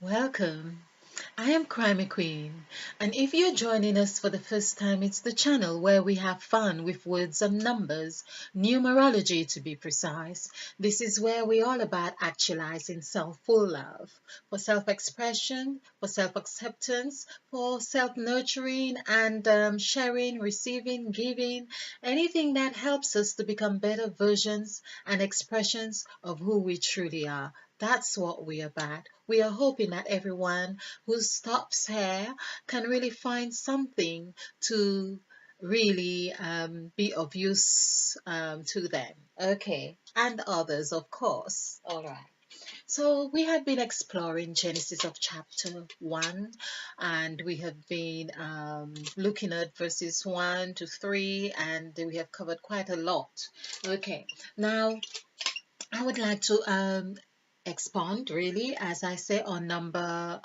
Welcome. I am Crimey Queen, and if you're joining us for the first time, it's the channel where we have fun with words and numbers, numerology to be precise. This is where we're all about actualizing self-full love, for self-expression, for self-acceptance, for self-nurturing and sharing, receiving, giving, anything that helps us to become better versions and expressions of who we truly are. That's what we're about. We are hoping that everyone who stops here can really find something to really be of use to them. Okay, and others, of course. All right. So we have been exploring Genesis of chapter 1, and we have been looking at verses 1 to 3, and we have covered quite a lot. Okay, now I would like to expand really, as I say, on number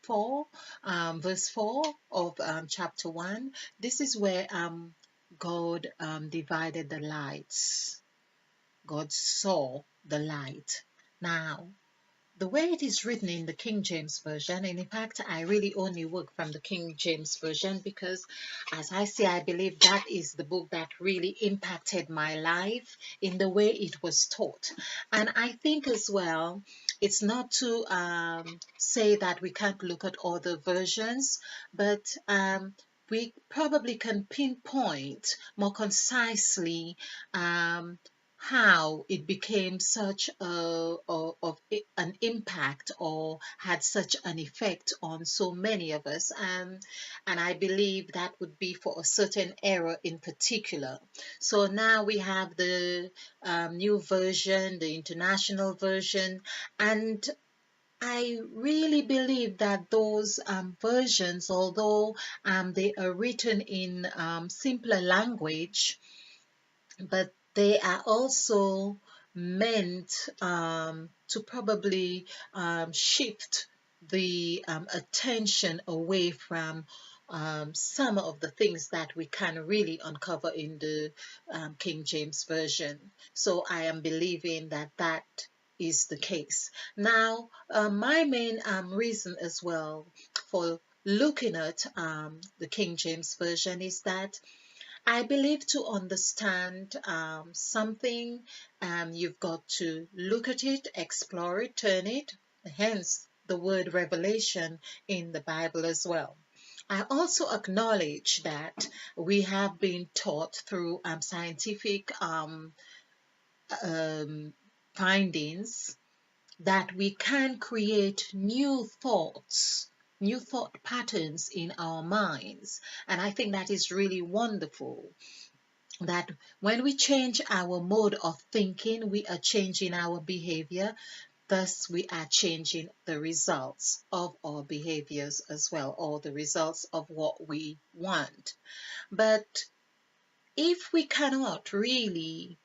4, verse 4 of chapter 1. This is where God divided the lights. God saw the light. Now, the way it is written in the King James Version, and in fact, I really only work from the King James Version because, as I say, I believe that is the book that really impacted my life in the way it was taught. And I think as well, it's not to say that we can't look at other versions, but we probably can pinpoint more concisely how it became such an impact or had such an effect on so many of us, and I believe that would be for a certain era in particular. So now we have the new version, the international version, and I really believe that those versions, although they are written in simpler language, but they are also meant to probably shift the attention away from some of the things that we can really uncover in the King James Version. So I am believing that that is the case. Now, my main reason as well for looking at the King James Version is that I believe to understand something, you've got to look at it, explore it, turn it, hence the word revelation in the Bible as well. I also acknowledge that we have been taught through scientific um, findings that we can create new thought patterns in our minds. And I think that is really wonderful that when we change our mode of thinking, we are changing our behavior. Thus, we are changing the results of our behaviors as well, or the results of what we want. But if we cannot really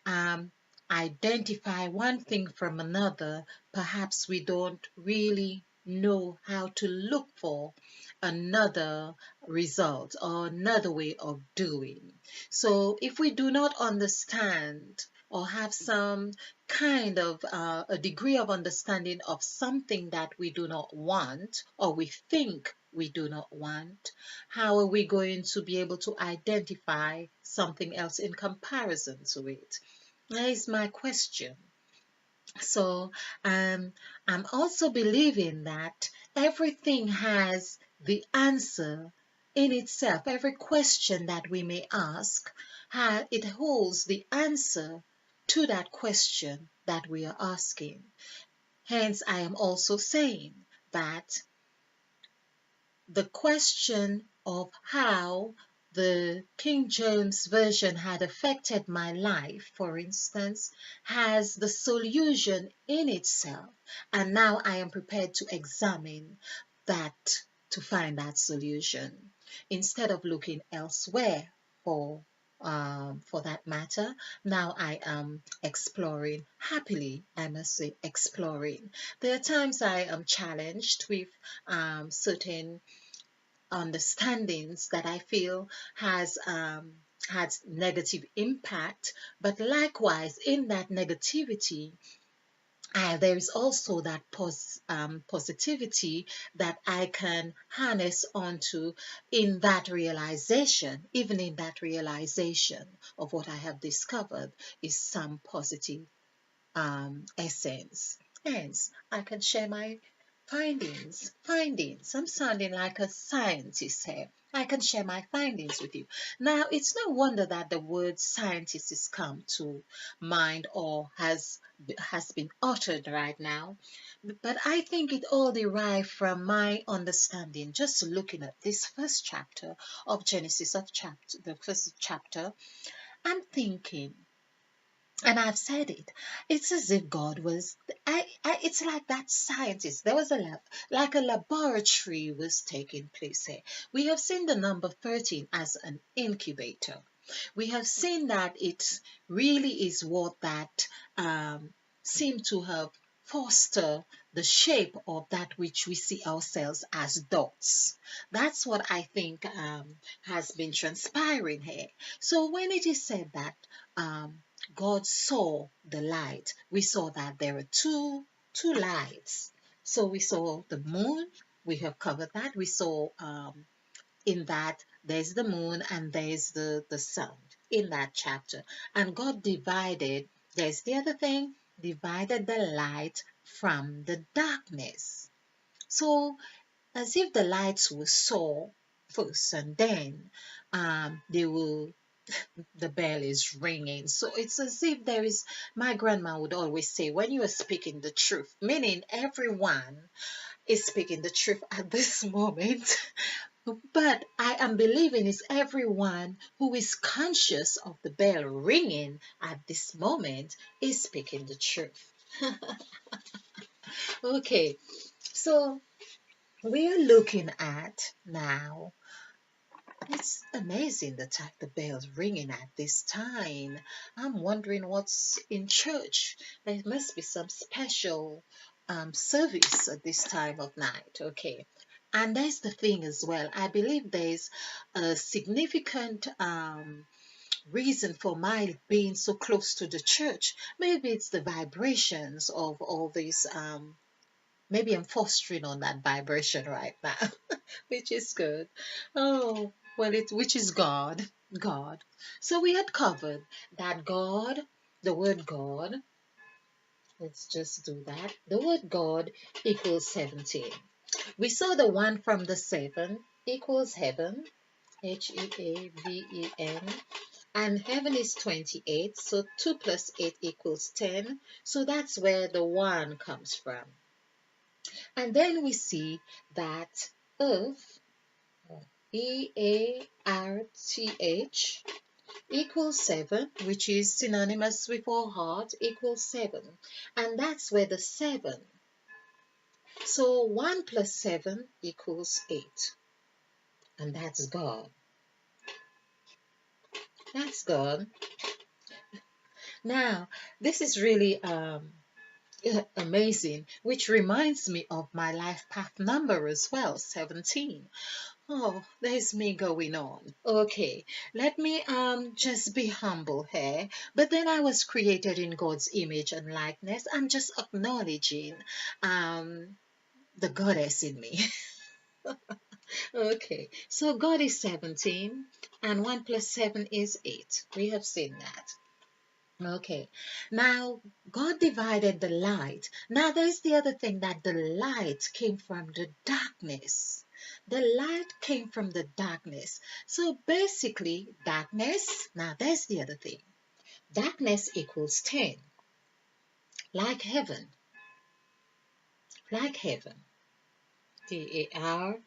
um, identify one thing from another, perhaps we don't really know how to look for another result or another way of doing. So if we do not understand or have some kind of a degree of understanding of something that we do not want or we think we do not want, how are we going to be able to identify something else in comparison to it? That is my question. So I'm also believing that everything has the answer in itself. Every question that we may ask, it holds the answer to that question that we are asking. Hence, I am also saying that the question of how the King James Version had affected my life, for instance, has the solution in itself. And now I am prepared to examine that to find that solution instead of looking elsewhere for that matter. Now I am exploring happily, I must say, exploring. There are times I am challenged with certain understandings that I feel has negative impact, but likewise in that negativity There is also that positivity that I can harness onto in that realization, even in that realization of what I have discovered is some positive essence. Hence, I can share my findings. Findings. I'm sounding like a scientist here. I can share my findings with you. Now, it's no wonder that the word scientist has come to mind or has been uttered right now. But I think it all derived from my understanding, just looking at this first chapter of Genesis, of chapter, the first chapter. I'm thinking, and I've said it. It's as if God was. It's like that scientist. There was a lab, like a laboratory was taking place here. We have seen the number 13 as an incubator. We have seen that it really is what that seemed to have foster the shape of that which we see ourselves as dots. That's what I think has been transpiring here. So when it is said that um, God saw the light, we saw that there are two lights. So we saw the moon. We have covered that. We saw in that there's the moon and there's the sun in that chapter. And God divided, there's the other thing, divided the light from the darkness. So as if the lights were saw first and then they will the bell is ringing. So it's as if there is, my grandma would always say, when you are speaking the truth, meaning everyone is speaking the truth at this moment. But I am believing is everyone who is conscious of the bell ringing at this moment is speaking the truth. Okay, so we are looking at now. It's amazing the bell's ringing at this time. I'm wondering what's in church. There must be some special service at this time of night. Okay. And that's the thing as well. I believe there's a significant reason for my being so close to the church. Maybe it's the vibrations of all these. Maybe I'm fostering on that vibration right now, which is good. Oh, well, which is God. God. So we had covered that God, the word God, let's just do that. The word God equals 17. We saw the one from the 7 equals heaven, Heaven, and heaven is 28, so 2 plus 8 equals 10. So that's where the 1 comes from. And then we see that earth, EARTH, equals 7, which is synonymous with our heart, equals 7. And that's where the 7. So 1 plus 7 equals 8. And that's God. That's God. Now, this is really amazing, which reminds me of my life path number as well, 17. Oh, there's me going on. Okay, let me just be humble here. But then I was created in God's image and likeness. I'm just acknowledging the goddess in me. Okay, so God is 17 and 1 plus 7 is 8. We have seen that. Okay, now God divided the light. Now there's the other thing, that the light came from the darkness. The light came from the darkness. So basically, darkness, now there's the other thing. Darkness equals 10, like heaven, like heaven. DARK,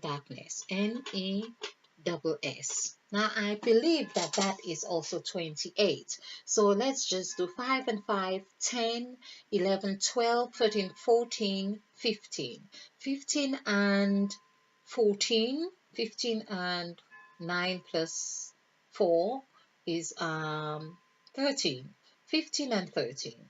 darkness, NESS. Now I believe that that is also 28. So let's just do 5 and 5, 10, 11, 12, 13, 14, 15. 15 and 14, 15 and 9 plus 4 is 13. 15 and 13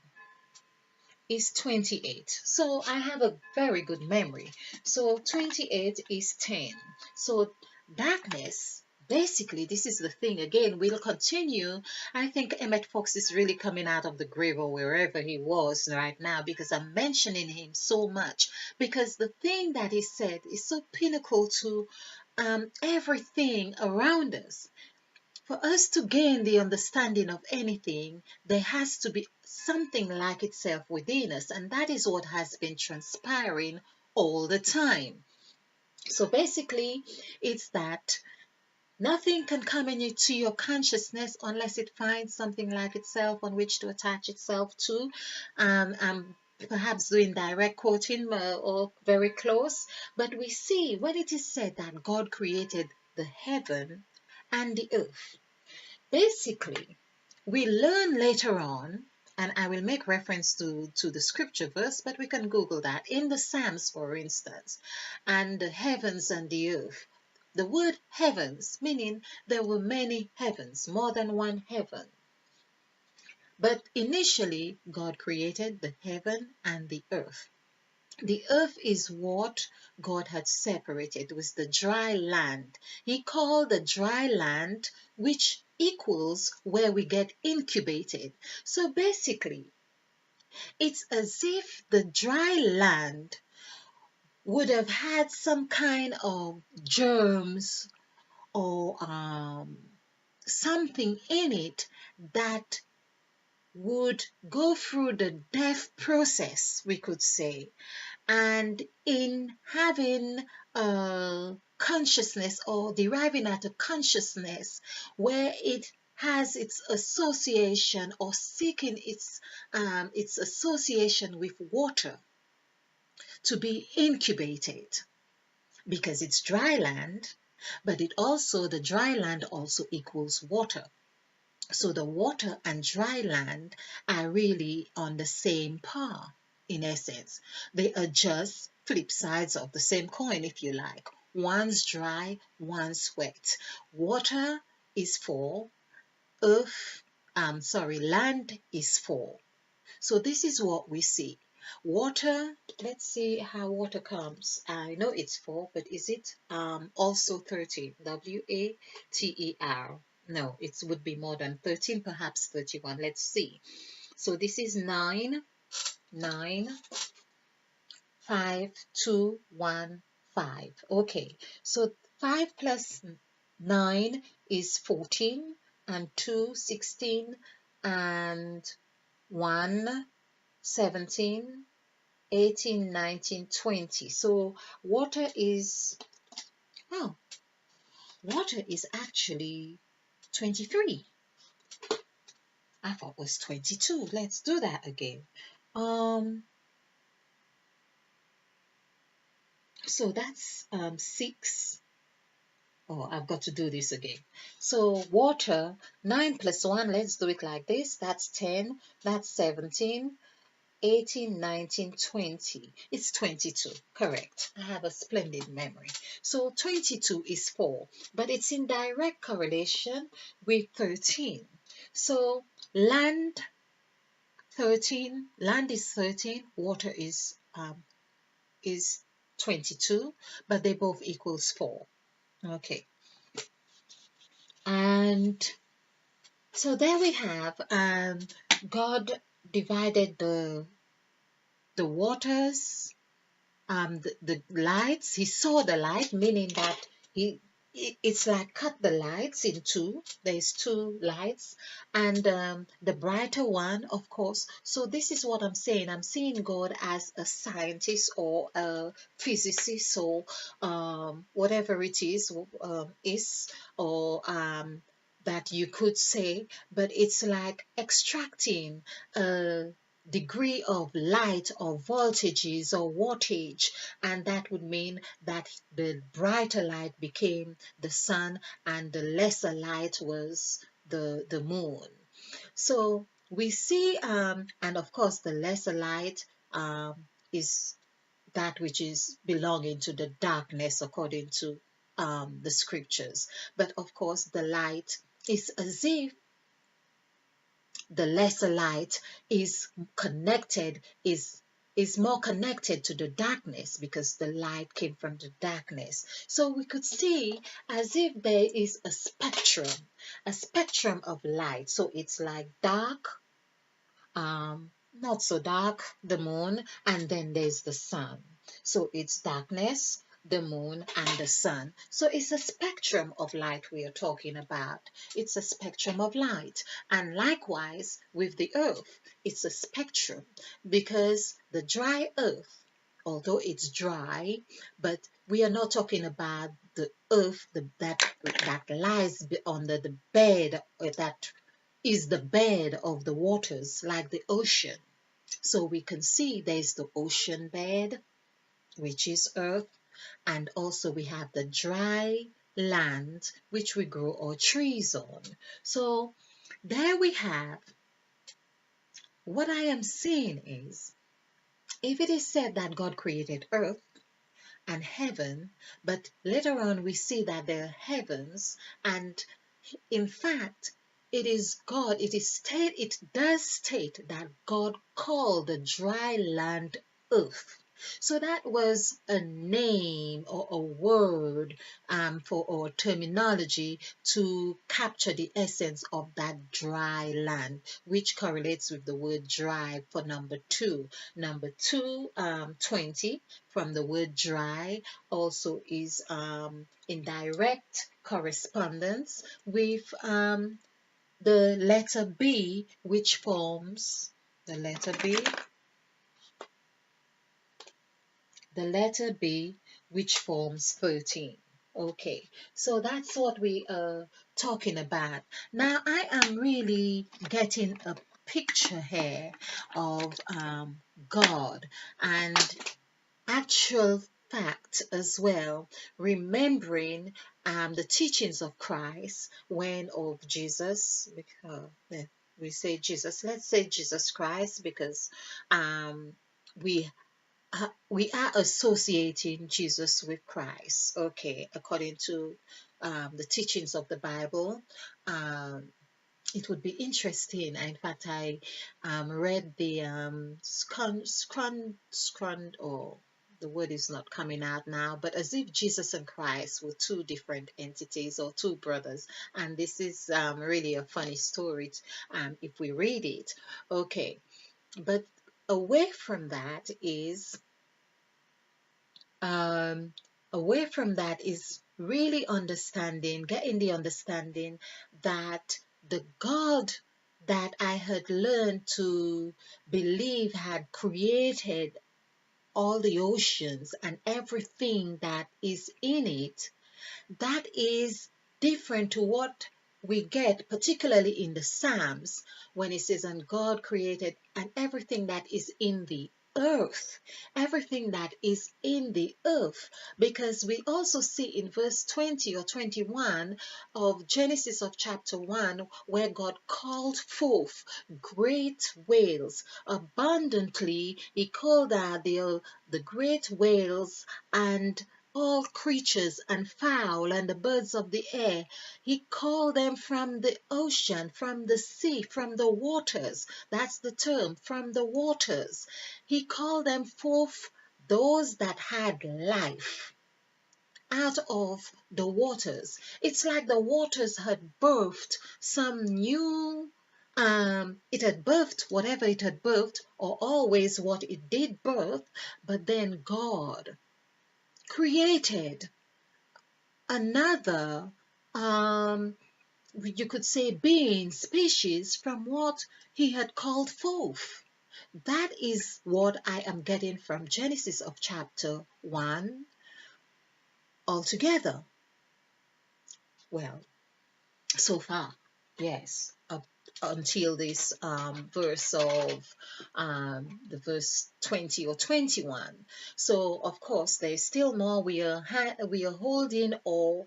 is 28. So I have a very good memory. So 28 is 10. So darkness, Basically, this is the thing. Again, we'll continue. I think Emmett Fox is really coming out of the grave or wherever he was right now, because I'm mentioning him so much. Because the thing that he said is so pinnacle to everything around us. For us to gain the understanding of anything, there has to be something like itself within us, and that is what has been transpiring all the time. So basically, it's that nothing can come into your consciousness unless it finds something like itself on which to attach itself to. Perhaps doing direct quoting or very close, but we see when it is said that God created the heaven and the earth. Basically, we learn later on, and I will make reference to the scripture verse, but we can Google that in the Psalms, for instance, and the heavens and the earth. The word heavens, meaning there were many heavens, more than one heaven. But initially, God created the heaven and the earth. The earth is what God had separated with the dry land. He called the dry land, which equals where we get incubated. So basically, it's as if the dry land would have had some kind of germs or something in it that would go through the death process, we could say. And in having a consciousness or deriving at a consciousness where it has its association or seeking its association with water to be incubated, because it's dry land, but it also the dry land also equals water. So the water and dry land are really on the same par in essence. They are just flip sides of the same coin, if you like. One's dry, one's wet. Water is for earth, land is for. So this is what we see. Water, let's see how water comes. I know it's 4, but is it also 13? Water. No, it would be more than 13, perhaps 31. Let's see. So this is 9, 9, 5, 2, 1, 5. Okay, so 5 plus 9 is 14, and 2, 16, and 1, 17, 18, 19, 20. So water is, oh, water is actually 23. I thought it was 22. Let's do that again. Um, so that's 6. Oh, I've got to do this again. So water, 9 plus 1, let's do it like this. That's 10, that's 17, 18, 19, 20. It's 22, correct. I have a splendid memory. So 22 is 4, but it's in direct correlation with 13. So land 13, land is 13, water is 22, but they both equals 4. Okay. And so there we have God divided the waters, the lights. He saw the light, meaning that it's like cut the lights in two. There's two lights, and the brighter one, of course. So this is what I'm saying. I'm seeing God as a scientist or a physicist or whatever it is or that you could say, but it's like extracting a degree of light or voltages or wattage, and that would mean that the brighter light became the sun and the lesser light was the moon. So we see and of course the lesser light is that which is belonging to the darkness according to the scriptures, but of course the light is as if the lesser light is connected, is is more connected to the darkness because the light came from the darkness. So we could see as if there is a spectrum of light. So it's like dark, not so dark, the moon, and then there's the sun. So it's darkness, the moon, and the sun. So it's a spectrum of light we are talking about. It's a spectrum of light. And likewise with the earth, it's a spectrum because the dry earth, although it's dry, but we are not talking about the earth that lies under the bed, that is the bed of the waters like the ocean. So we can see there's the ocean bed, which is earth, and also we have the dry land, which we grow our trees on. So there we have, what I am saying is, if it is said that God created earth and heaven, but later on we see that there are heavens, and in fact, it does state that God called the dry land earth. So that was a name or a word for our terminology to capture the essence of that dry land, which correlates with the word dry for number two. Number two, 20 from the word dry also is in direct correspondence with the letter B, which forms the letter B, the letter B, which forms 13. Okay, so that's what we are talking about. Now, I am really getting a picture here of God and actual fact as well, remembering the teachings of Christ when of Jesus. We say Jesus, let's say Jesus Christ, because um, we we are associating Jesus with Christ. Okay, according to the teachings of the Bible. It would be interesting. In fact, I read the or the word is not coming out now, but as if Jesus and Christ were two different entities or two brothers. And this is really a funny story if we read it. Okay, but away from that is um, away from that is really understanding, getting the understanding that the God that I had learned to believe had created all the oceans and everything that is in it, that is different to what we get, particularly in the Psalms, when it says, and God created and everything that is in the earth, everything that is in the earth, because we also see in verse 20 or 21 of Genesis of chapter 1, where God called forth great whales abundantly. He called out the great whales and all creatures and fowl and the birds of the air. He called them from the ocean, from the sea, from the waters. That's the term, from the waters. He called them forth, those that had life, out of the waters. It's like the waters had birthed some new it had birthed whatever it had birthed, or always what it did birth, but then God created another, you could say, being, species from what he had called forth. That is what I am getting from Genesis of chapter 1 altogether. Well, so far, yes, up until this verse of the verse 20 or 21. So of course there's still more. We are holding or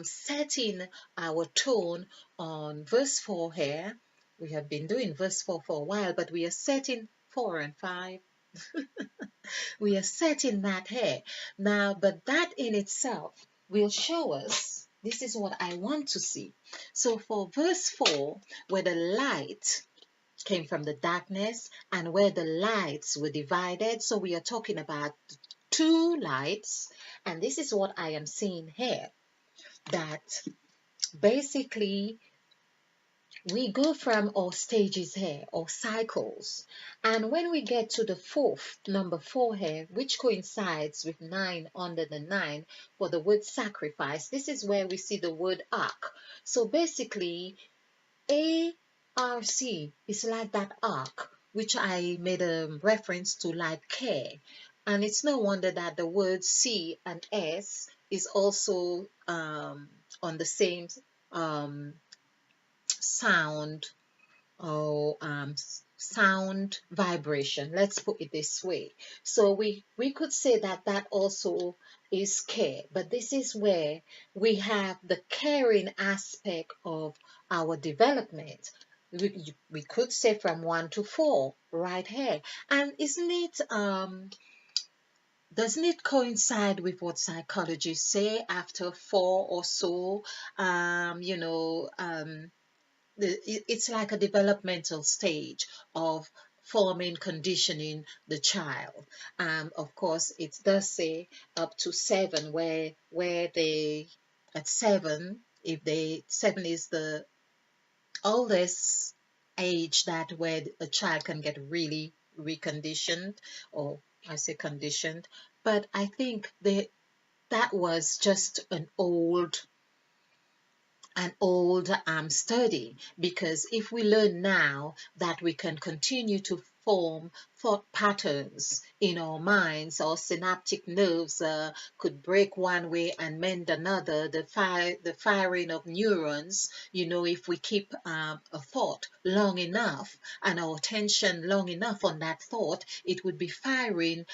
setting our tone on verse 4 here. We have been doing verse 4 for a while, but we are setting 4 and 5. We are setting that here now, but that in itself will show us, this is what I want to see. So for verse 4, where the light came from the darkness, and where the lights were divided. So we are talking about two lights, and this is what I am seeing here, that basically we go from our stages here or cycles, and when we get to the fourth, number four here, which coincides with 9 under the 9 for the word sacrifice, this is where we see the word ark. So basically ARC is like that ark which I made a reference to, like care. And it's no wonder that the word C and S is also on the same um, sound or sound vibration. Let's put it this way. So we could say that that also is care, but this is where we have the caring aspect of our development. We could say from 1 to 4 right here. And isn't it doesn't it coincide with what psychologists say after 4 or so, you know, it's like a developmental stage of forming, conditioning the child. Of course, it does say up to 7, where they at 7, if they 7 is the oldest age that where a child can get really reconditioned, or I say conditioned, but I think that was just an old study, because if we learn now that we can continue to form thought patterns in our minds, our synaptic nerves could break one way and mend another, the firing of neurons, if we keep a thought long enough and our attention long enough on that thought, it would be firing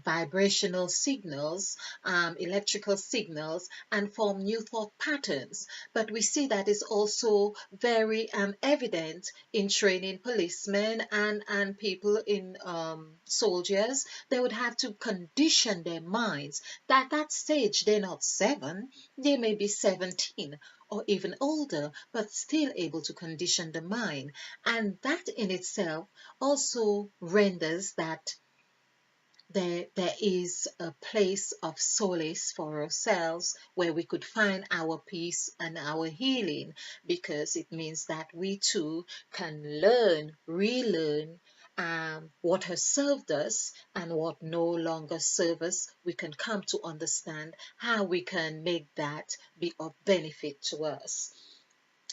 vibrational signals, electrical signals, and form new thought patterns. But we see that is also very evident in training policemen and people in soldiers. They would have to condition their minds. That stage, they're not 7, they may be 17 or even older, but still able to condition the mind. And that in itself also renders that there is a place of solace for ourselves where we could find our peace and our healing, because it means that we too can relearn what has served us and what no longer serves us. We can come to understand how we can make that be of benefit to us.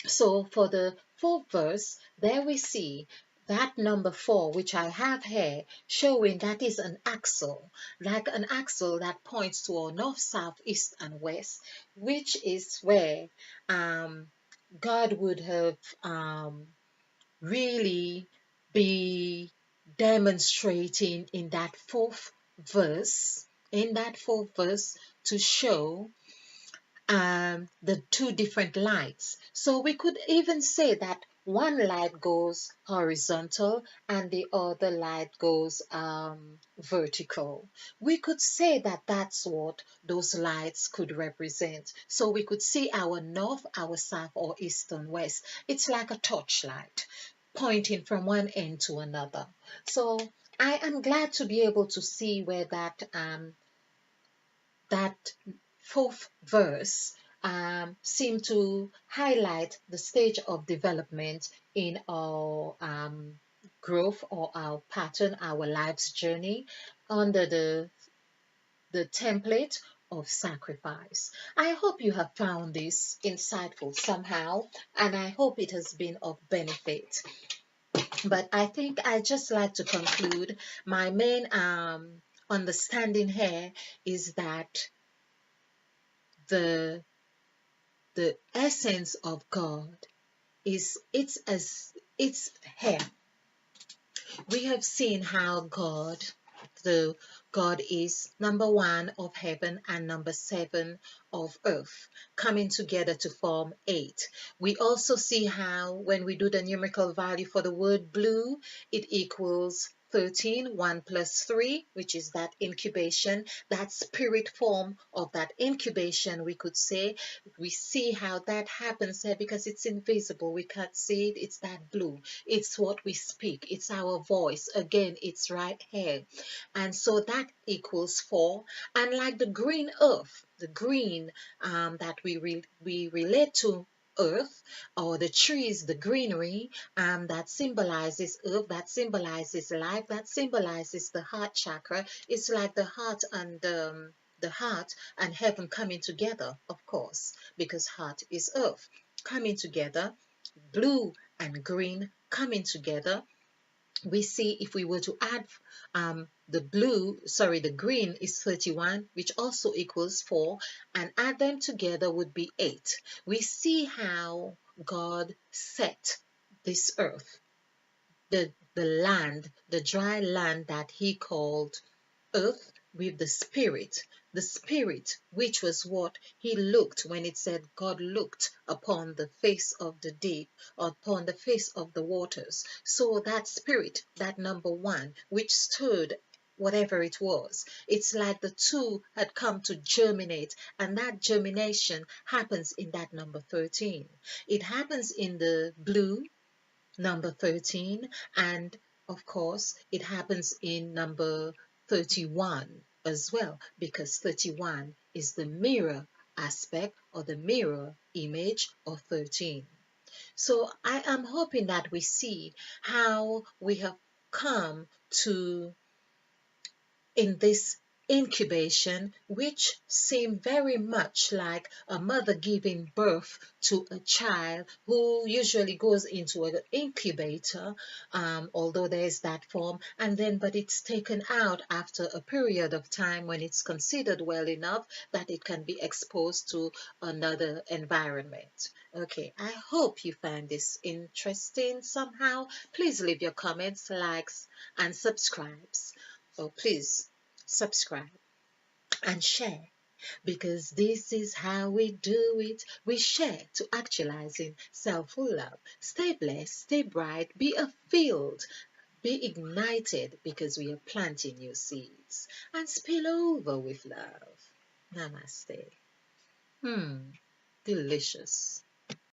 So for the fourth verse, there we see that number 4, which I have here, showing that is an axle, like an axle that points to our north, south, east, and west, which is where um, God would have really be demonstrating in that fourth verse, to show the two different lights. So we could even say that one light goes horizontal and the other light goes vertical. We could say that that's what those lights could represent. So we could see our north, our south, or east and west. It's like a torchlight pointing from one end to another. So I am glad to be able to see where that fourth verse seem to highlight the stage of development in our growth or our pattern, our life's journey under the template of sacrifice. I hope you have found this insightful somehow, and I hope it has been of benefit. But I think I just like to conclude. My main understanding here is that the the essence of God is it's here. We have seen how the God is number 1 of heaven and number 7 of earth, coming together to form 8. We also see how when we do the numerical value for the word blue, it equals 13, 1 plus 3, which is that incubation, that spirit form of that incubation, we could say. We see how that happens there because it's invisible. We can't see it. It's that blue. It's what we speak. It's our voice. Again, it's right here. And so that equals 4. And like the green earth, the green that we relate to earth, or the trees, the greenery, that symbolizes earth, that symbolizes life, that symbolizes the heart chakra. It's like the heart and heaven coming together, of course, because heart is earth coming together, blue and green coming together. We see if we were to add the green is 31, which also equals 4, and add them together would be 8. We see how God set this earth, the land, the dry land that he called earth, with the spirit, which was what he looked when it said God looked upon the face of the deep, upon the face of the waters. So that spirit, that number 1, which stood whatever it was, it's like the two had come to germinate, and that germination happens in that number 13. It happens in the blue number 13, and of course it happens in number 31 as well, because 31 is the mirror aspect or the mirror image of 13. So I am hoping that we see how we have come to in this incubation, which seemed very much like a mother giving birth to a child who usually goes into an incubator, although there's that form, and then but it's taken out after a period of time when it's considered well enough that it can be exposed to another environment. Okay, I hope you find this interesting somehow. Please leave your comments, likes, and subscribes. Oh, please subscribe and share, because this is how we do it. We share to actualizing self love. Stay blessed, stay bright, be a field, be ignited, because we are planting new seeds, and spill over with love. Namaste. Delicious.